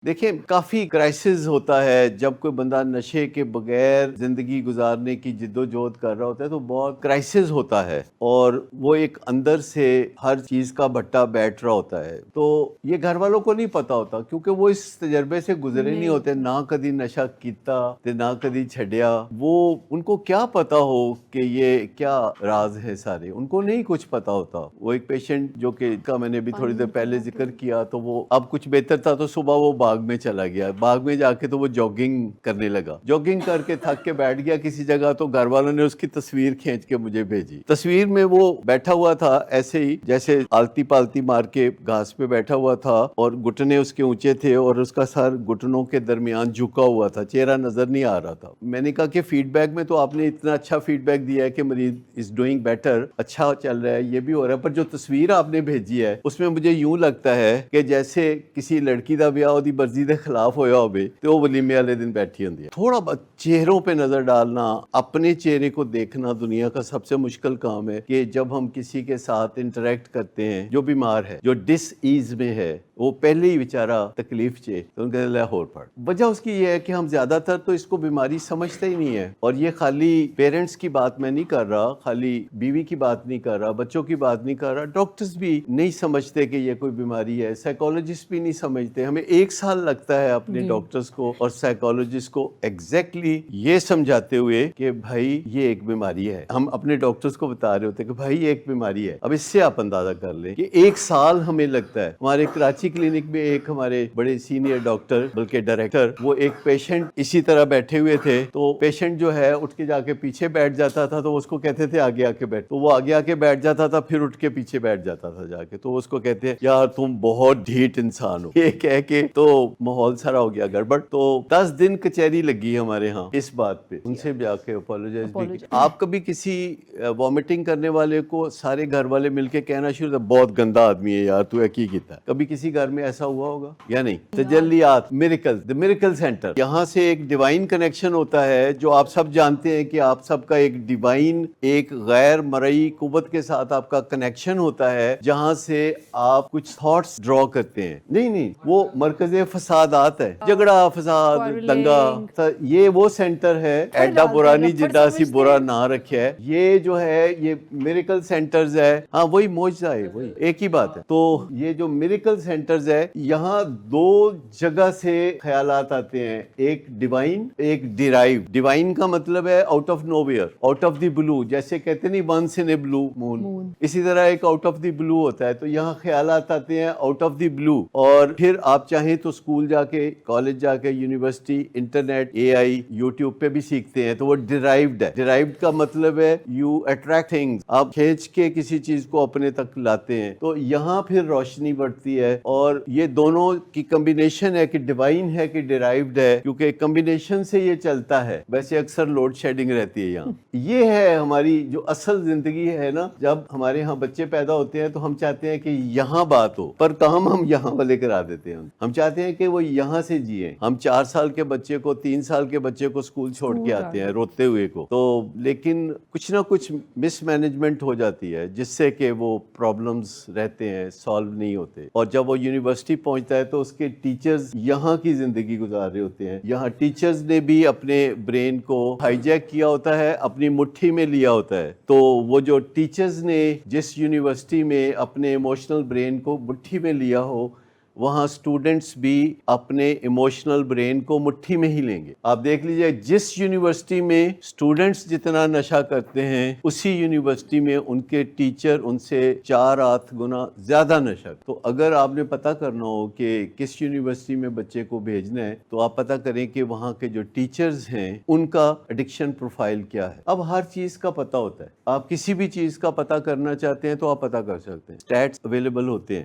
देखिए, काफ़ी क्राइसिस होता है जब कोई बंदा नशे के बगैर ज़िंदगी गुजारने की जिद्दोजहद कर रहा होता है, तो बहुत क्राइसिस होता है और वो एक अंदर से हर चीज़ का भट्टा बैठ रहा होता है। तो ये घर वालों को नहीं पता होता क्योंकि वो इस तजर्बे से गुजरे नहीं होते, ना कभी नशा कीता ते ना कभी छड्या। वो उनको क्या पता हो कि ये क्या राज है सारे, उनको नहीं कुछ पता होता। वो एक पेशेंट जो कि का मैंने भी थोड़ी देर पहले जिक्र किया, तो वो अब कुछ बेहतर था तो सुबह वो बाग में चला गया। बाग में जाके तो वो जॉगिंग करने लगा, जॉगिंग करके थक के बैठ गया किसी जगह, तो घर वालों ने उसकी तस्वीर खींच के मुझे भेजी। तस्वीर में वो बैठा हुआ था ऐसे ही जैसे आलती पालती मार के घास पे बैठा हुआ था और घुटने उसके ऊंचे थे और उसका सर घुटनों के दरमियान झुका हुआ था, चेहरा नजर नहीं आ रहा था। मैंने कहा कि फीडबैक में तो आपने इतना अच्छा फीडबैक दिया है कि मरीज इज डूइंग बेटर, अच्छा चल रहा है, ये भी हो रहा है, पर जो तस्वीर आपने भेजी है उसमें मुझे यूं लगता है कि जैसे किसी लड़की का ब्याह ਉਹਦੀ ਮਰਜ਼ੀ ਦੇ ਖਿਲਾਫ ਹੋਇਆ ਹੋਵੇ ਤੇ ਉਹ ਵਲੀਮੇ वाले दिन बैठी होती है। थोड़ा बहुत चेहरों पे नजर डालना, अपने चेहरे को देखना दुनिया का सबसे मुश्किल काम है कि जब हम किसी के साथ इंटरेक्ट करते हैं जो बीमार है, जो डिस ईज में है, वो पहले ही बेचारा तकलीफ चे तो उनके लाहौर पड़। वजह उसकी ये है कि हम ज्यादातर तो इसको बीमारी समझते ही नहीं है। और ये खाली पेरेंट्स की बात मैं नहीं कर रहा, खाली बीवी की बात नहीं कर रहा, बच्चों की बात नहीं कर रहा, डॉक्टर्स भी नहीं समझते कि ये कोई बीमारी है, साइकोलॉजिस्ट भी नहीं समझते। हमें 1 साल लगता है अपने डॉक्टर्स को और साइकोलॉजिस्ट को एग्जैक्टली ये समझाते हुए कि भाई ये एक बीमारी है। हम अपने डॉक्टर्स को बता रहे होते हैं कि भाई ये एक बीमारी है। अब इससे आप अंदाजा कर लें कि 1 साल हमें लगता है। हमारे कराची क्लिनिक में एक हमारे बड़े सीनियर डॉक्टर बल्कि डायरेक्टर, वो एक पेशेंट इसी तरह बैठे हुए थे, तो पेशेंट जो है उठ के जाके पीछे बैठ जाता था, तो उसको कहते थे आगे आके बैठ, तो वो आगे आके बैठ जाता था, फिर उठ के पीछे बैठ जाता था जाके, तो उसको कहते हैं यार तुम बहुत ढीठ इंसान हो, ये कह के तो माहौल सारा हो गया गड़बड़। तो 10 दिन कचहरी लगी हमारे यहाँ इस बात पे, उनसे भी आके अपोलोजाइज भी की। आप कभी किसी वॉमिटिंग करने वाले को सारे घर वाले मिलके कहना शुरू, बहुत गंदा आदमी है यार, तू की कीता है, कभी किसी घर में ऐसा हुआ होगा या नहीं? तजल्लियात, मिरेकल्स, द मिरेकल सेंटर, यहाँ से एक डिवाइन कनेक्शन होता है जो आप सब जानते हैं कि आप सबका एक डिवाइन, एक गैर मरई कुव्वत के साथ आपका कनेक्शन होता है, जहाँ से आप कुछ थॉट्स ड्रॉ करते हैं। नहीं, वो मरकज़े फसादात है, झगड़ा फसाद दंगा, ये वो सेंटर है। एडा बुरा नहीं जिड्डा सी बुरा ना रखे है, ये जो है ये मिरेकल सेंटर्स है। हाँ वही मौजज़ा है, वही एक ही बात है। तो ये जो मिरेकल सेंटर्स है, यहाँ 2 जगह से ख्यालात आते हैं, एक डिवाइन एक डिराइव। डिवाइन का मतलब है out of nowhere, out of the blue, जैसे कहते नहीं once in a blue moon, इसी तरह एक आउट ऑफ द ब्लू होता है। तो यहाँ ख्यालात आते हैं आउट ऑफ द ब्लू, और फिर आप चाहें तो स्कूल जाके, कॉलेज जाके, यूनिवर्सिटी, इंटरनेट, एआई, यूट्यूब पे भी सीखते हैं, तो वो डिराइव्ड है। डिराइव्ड का मतलब है यू अट्रैक्ट थिंग्स, आप खींच के किसी चीज को अपने तक लाते हैं। तो यहाँ फिर रोशनी बढ़ती है, और ये दोनों की कम्बिनेशन है कि डिवाइन है कि डिराइव्ड है, क्योंकि कम्बिनेशन से ये चलता है। वैसे अक्सर लोड शेडिंग रहती है यहाँ। ये है हमारी जो असल जिंदगी है ना। जब हमारे यहाँ बच्चे पैदा होते हैं तो हम चाहते हैं कि यहाँ बात हो, पर काम हम यहाँ वाले करा देते हैं। हम चाहते हैं कि वो यहाँ से जिए। हम 4 साल के बच्चे को, 3 साल के बच्चे को स्कूल छोड़ के आते हैं रोते हुए को, तो लेकिन कुछ ना कुछ मिसमैनेजमेंट हो जाती है जिससे कि वो प्रॉब्लम्स रहते हैं, सॉल्व नहीं होते। और जब वो यूनिवर्सिटी पहुंचता है तो उसके टीचर्स यहाँ की जिंदगी गुजार रहे होते हैं। यहाँ टीचर्स ने भी अपने ब्रेन को हाईजैक किया होता है, अपनी मुट्ठी में लिया होता है। तो वो जो टीचर्स ने जिस यूनिवर्सिटी में अपने इमोशनल ब्रेन को मुट्ठी में लिया हो, वहाँ स्टूडेंट्स भी अपने इमोशनल ब्रेन को मुट्ठी में ही लेंगे। आप देख लीजिए, जिस यूनिवर्सिटी में स्टूडेंट्स जितना नशा करते हैं, उसी यूनिवर्सिटी में उनके टीचर उनसे 4-8 गुना ज्यादा नशा। तो अगर आपने पता करना हो कि किस यूनिवर्सिटी में बच्चे को भेजना है, तो आप पता करें कि वहाँ के जो टीचर्स हैं उनका एडिक्शन प्रोफाइल क्या है। अब हर चीज का पता होता है, आप किसी भी चीज का पता करना चाहते हैं तो आप पता कर सकते हैं, स्टैट्स अवेलेबल होते हैं।